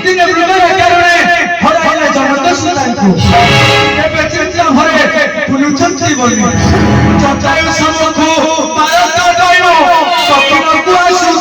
दिने मृगर कारणे हराइले जबरदस्त तांको केबे चिंता भरे बुलुचंती बोली जटायु समखु भारत दैव सकिनकु आसु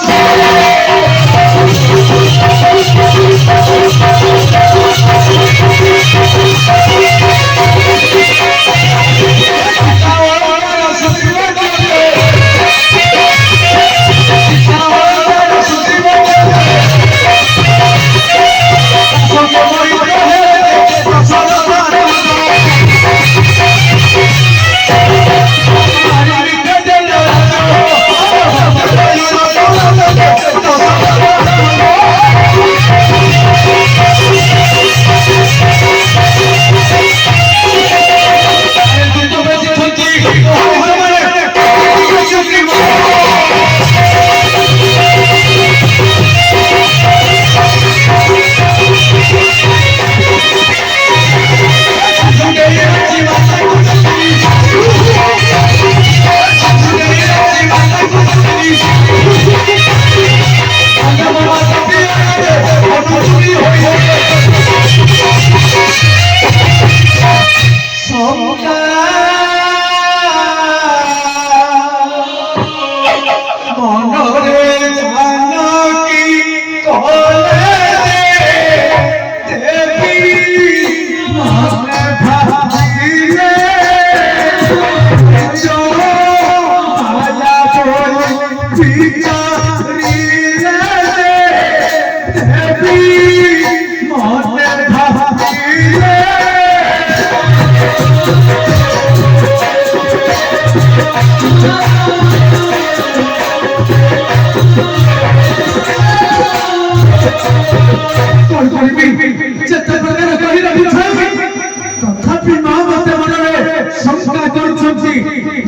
तथापि मां मते मनरे शंका करछंती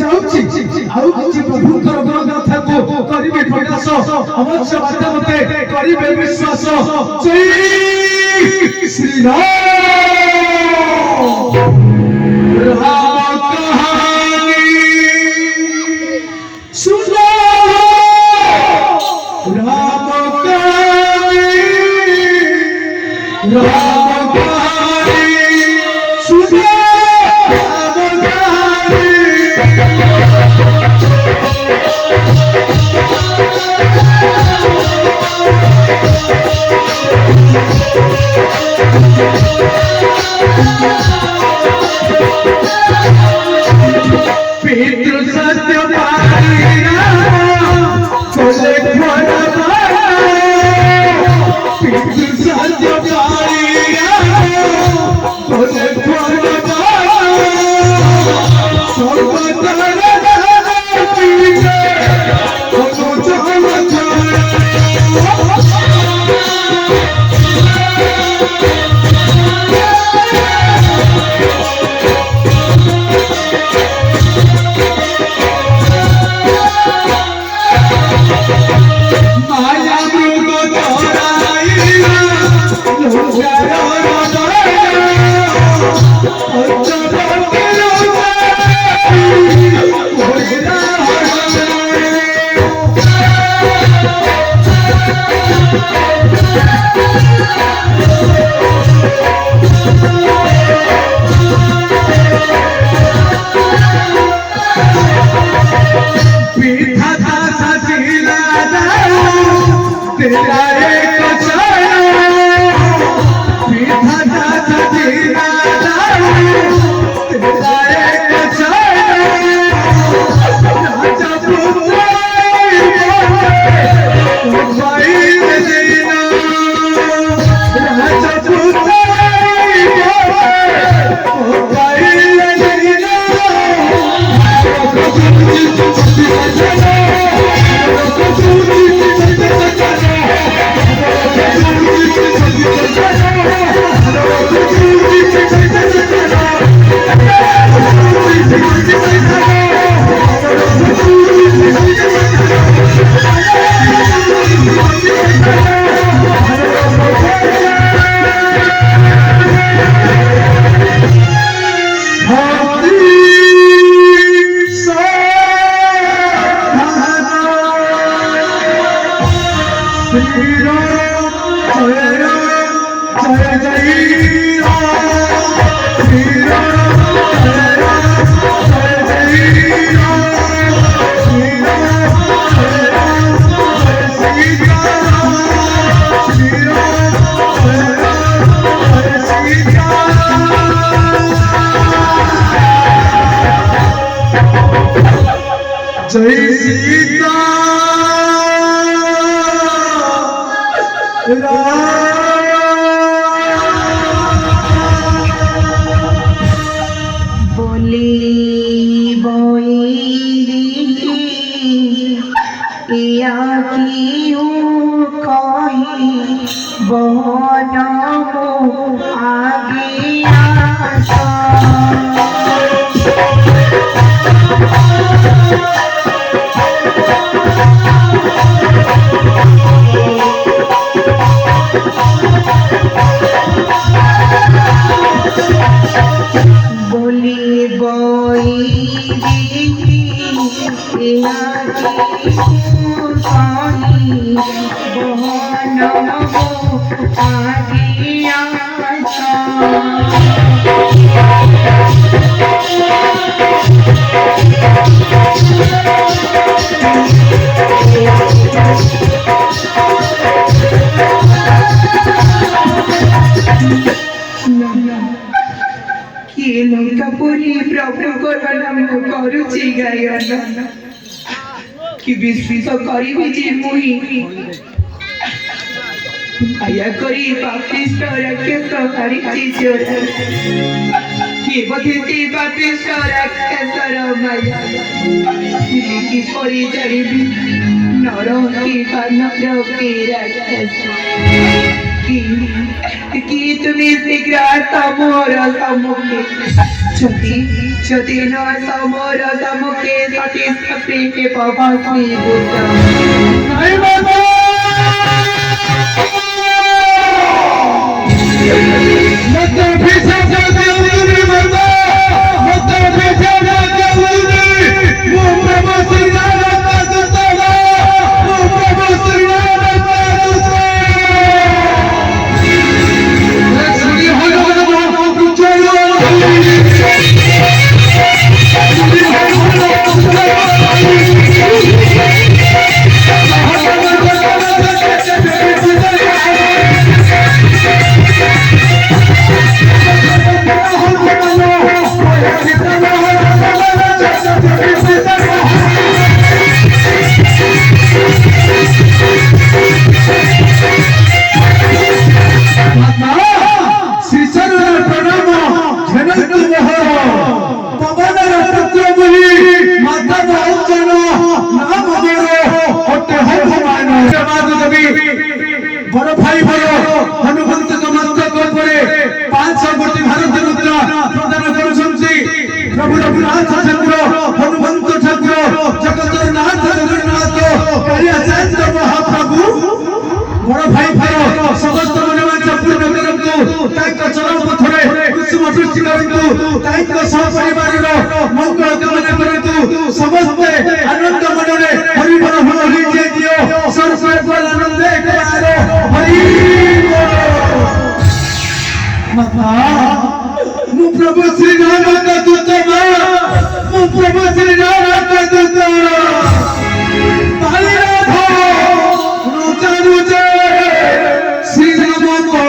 जाउछि आउ किछि प्रभुकर गुणगाथा को करिबे प्रकाश अवश्य बात मते करिबे विश्वास जय श्री राम राम कहानी सुनो राम कहानी राम कहानी सुनो राम कहानी पितृ सत्य पारीरा चले घोड़ा पितृ सत्य पारीरा चले घोड़ा श्री राम जय जय राम श्री राम जय राम जय जय राम श्री राम जय राम जय सीता राम श्री राम जय राम जय सीता जय सीता बोली बोली या क्यों कही बनमो आगे आशा बोली बोई प्रभु को करुची गायन कि विश्वास करी जे मुही आया करी पापिष्ट राक्षस हरिची चोर कि बधेती पापिष्ट राक्षसर माया कि परी जानिबी नर कि नर कि राक्षस कि तुम्हें शीघ्र मोर सम्मुखे যদি নয় সমর সমুখে সতী প্রেমে পবনী বুদ্ধ নাই বাবা মত ভিসা দেউনি বাবা মত ভিসা দেউনি মো প্রভু শ্রী রাম পাদুতলা মো প্রভু শ্রী রাম পাদুতলা শ্রী হনুমান জয় बड़ भाई बड़ हनुमंत मस्तक उपरे 500 कोटी भारत मुद्रा प्रदान करुछंती प्रभु रघुनाथ ठाकुर हनुमंत ठाकुर जगतर नाथ जगन्नाथ कालियाचंद्र महाप्रभु बड़ भाई बड़ समस्त मनोवांछा पूर्ण करंतु तांका चरण पथरे कुसुम दृष्टि करंतु तांका सह परिवार मंगल कामना करंतु समस्त आनंद मनरे हरि बोल हरि जय दियो सर्व आनंद एकबार हरि माता मु प्रभु श्री राम का दूत मु प्रभु श्री राम का दूत ताली राधो रुचा रुचे श्री राम को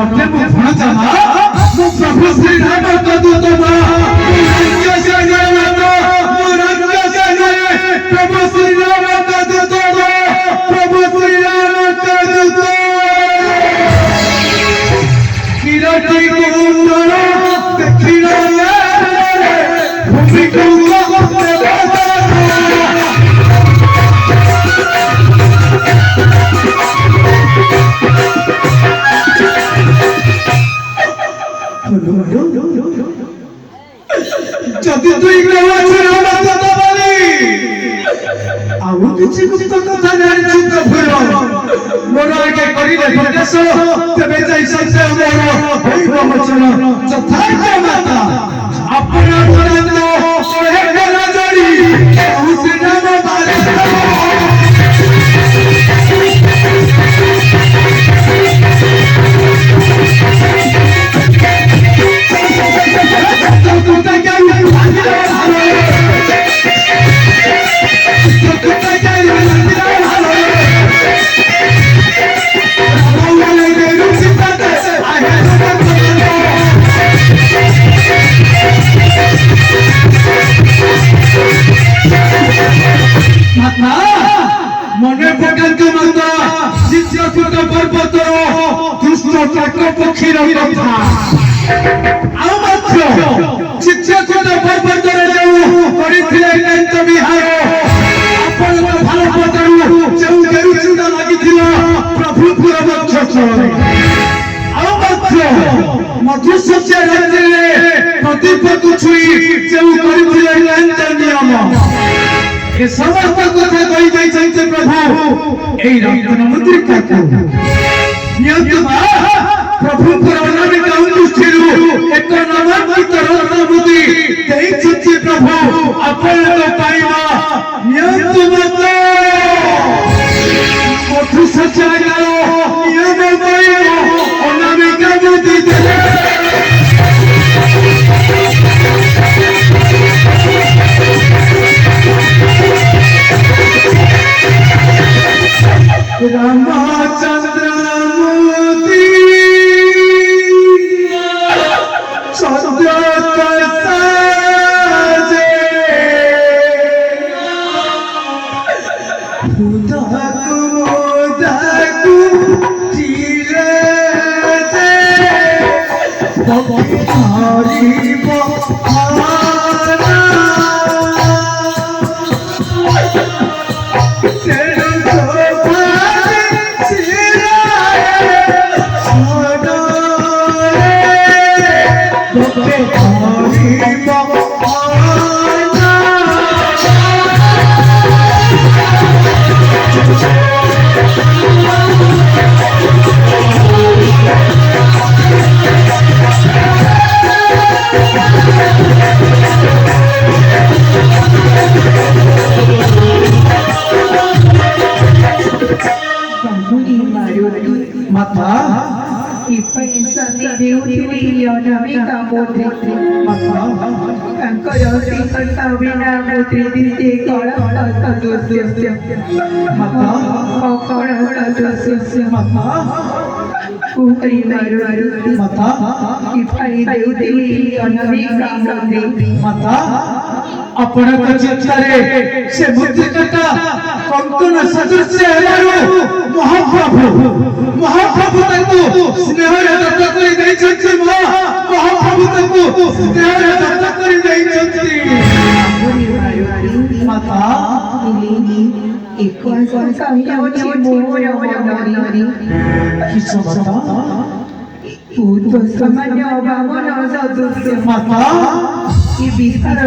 रत्ने मु भणजा मु प्रभु श्री राम का दूत राज्य से प्रभु श्री राम का दूत प्रभु श्री राम का दूत किरटी कुंडल देखिला भूमि को जदि तुई कहवा राम दादा बोली आउ किछि गुप्त कथा जानि प्रभु मोर आगे करिले प्रकाश तबे जाई सत्य मोर होई वचन यथार्थ माता अपना तुरंत सोहे गला जोड़ी प्रभु श्री राम बारे मने पकड़ माता चित्रकूट पर्वत दुष्ट काक पक्षी कथा आउ मात्र चित्रकूट पर्वत କରିଥିଲେ ଏକାନ୍ତ ବିହାର ଆପଣଙ୍କ ଭାରତରୁ ଯେଉଁ ଗେରୁଚୁଣ୍ଡ ଲାଗିଥିଲା ପ୍ରଭୁଙ୍କର ବକ୍ଷସ୍ଥଳରେ ଆଉ ମାତ୍ର ମଧୁଶଯ୍ୟା ରାତ୍ରିରେ ପ୍ରଦୀପକୁ ଛୁଇଁ ଯେଉଁ କରିଥିଲେ ଏକାନ୍ତ ନିୟମ ଏ ସମସ୍ତ କଥା କହିଯାଇଛନ୍ତି ପ୍ରଭୁ ଏଇ ରତ୍ନ ମୁଦ୍ରିକାକୁ ନିୟନ୍ତୁ ପ୍ରଭୁଙ୍କର ଅନାମିକା ଅଙ୍ଗୁଷ୍ଠୀରୁ ଏକ ନାମାଙ୍କିତ ରତ୍ନ ମୁଦ୍ରି ଦେଇଛନ୍ତି ପ୍ରଭୁ ଆପଣଙ୍କ ପାଇବା ନିୟନ୍ତୁ ମାତା ମଧୁଶଯ୍ୟା ନିୟମ ପାଇବା ଅନାମିକା ମୁଦ୍ରି ଦେଲେ रामचंद्र मोदी सत्य साजे खुदाकु मोदाकु धीरे से हरि बहाना माता आपण चिंतारे से मुद्रिका कंकन सदृश महाप्रभु स्नेहर दत्त कर महाप्रभु स्नेहर दत्त कर माता माता विस्तार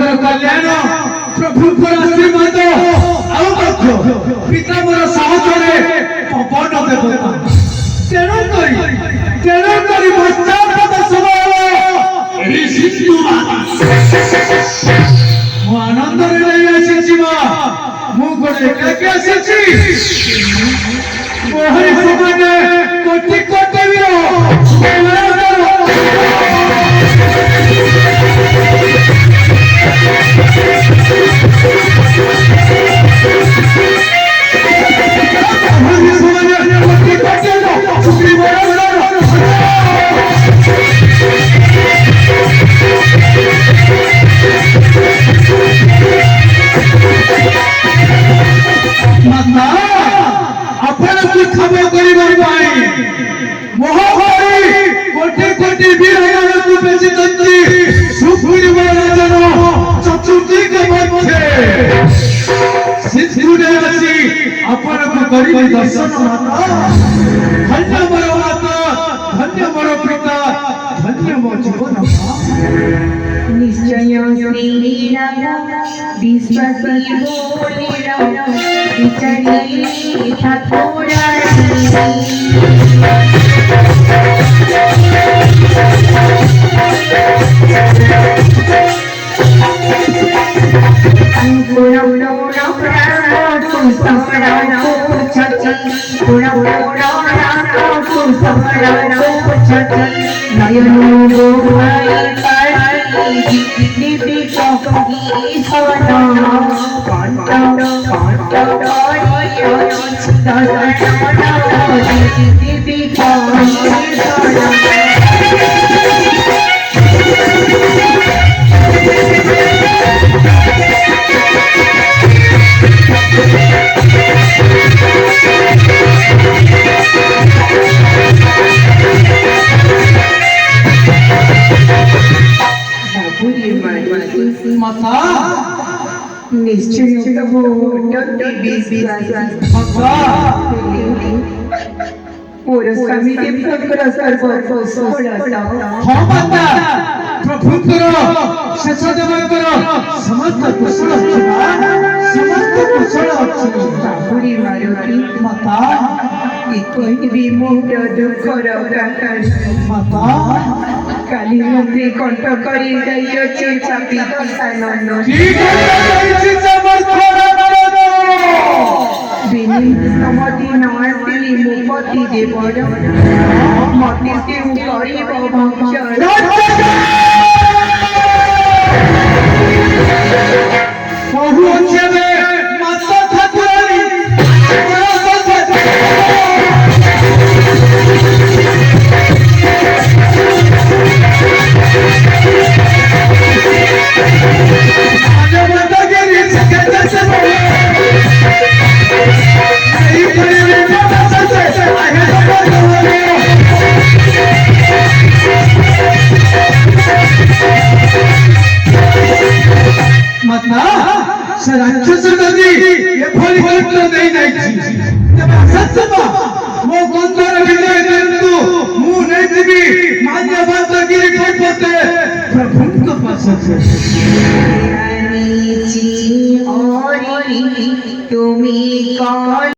ଆପଣଙ୍କର କଲ୍ୟାଣ ପ୍ରଭୁଙ୍କର ଆଶୀର୍ବାଦ ଆଉ ମଧ୍ୟ ପିତା ମୋର ସାହାଯ୍ୟରେ ପବନ ଦେବତା ତେଣୁକରି ପଶ୍ଚାତପଦ ସମୟ ଏହି ସିନ୍ଧୁ ମୁଁ ଆନନ୍ଦରେ ନେଇ ଆସିଛି ମା ମୁଁ ଗୋଟେ ଏକାକି ଆସିଛି ମୋହରି ସମାନେ କୋଟି କୋଟି ଆପଣଙ୍କୁ କ୍ଷମ କରିବା ପାଇଁ ମହାଭାରୀ କୋଟି କୋଟି ବୀରମାନଙ୍କୁ ବେଚିଛନ୍ତି ସୁପୁରୀ ମହାରାଜର ଚତୁର୍ଦିଗ ମଧ୍ୟରେ ସିନ୍ଧୁରେ ଆସି ଆପଣଙ୍କୁ କରିବି ଦର୍ଶନ ମାତା ଧନ୍ୟ ମୋର ମାତା ଧନ୍ୟ ମୋର ପିତା ଧନ୍ୟ ମୋ ଜୀବନ निश्चय श्रीराम विश्वासी बोले राम विचारी निश्चय ପ୍ରଭୁଙ୍କର ଶେଷ ଦେବଙ୍କର ସମସ୍ତ କୁଶଳ ସମସ୍ତ କୁଶଳ ଅଛି ମାତା କହିବି ମୋର ଦୁଃଖର ମାତା କାଲି ମତେ କଣ୍ଠ କରି ଯାଇଅଛି ଚାପି ଦଶାନନ ସମତି ନ ଆସିଲି ମୋ ପତି ଦେବର ମତେ କେଉଁ କରିବ ଭକ୍ଷଣ ପ୍ରଭୁ ଅଛନ୍ତି ମାତା ଠାକୁରାଣୀ ସେ ରାକ୍ଷସ ଯଦି ଏଭଳି କଷ୍ଟ ଦେଇଯାଇଛି ତେବେ ସତ୍ୟବା ମୋ ଗନ୍ଧର ବିଜୟ ଦିଅନ୍ତୁ ମୁଁ ନେଇଯିବି ମାଲ୍ୟବନ୍ତଗିରି ପର୍ବତେ ପ୍ରଭୁଙ୍କ ପାଶରେ তুমি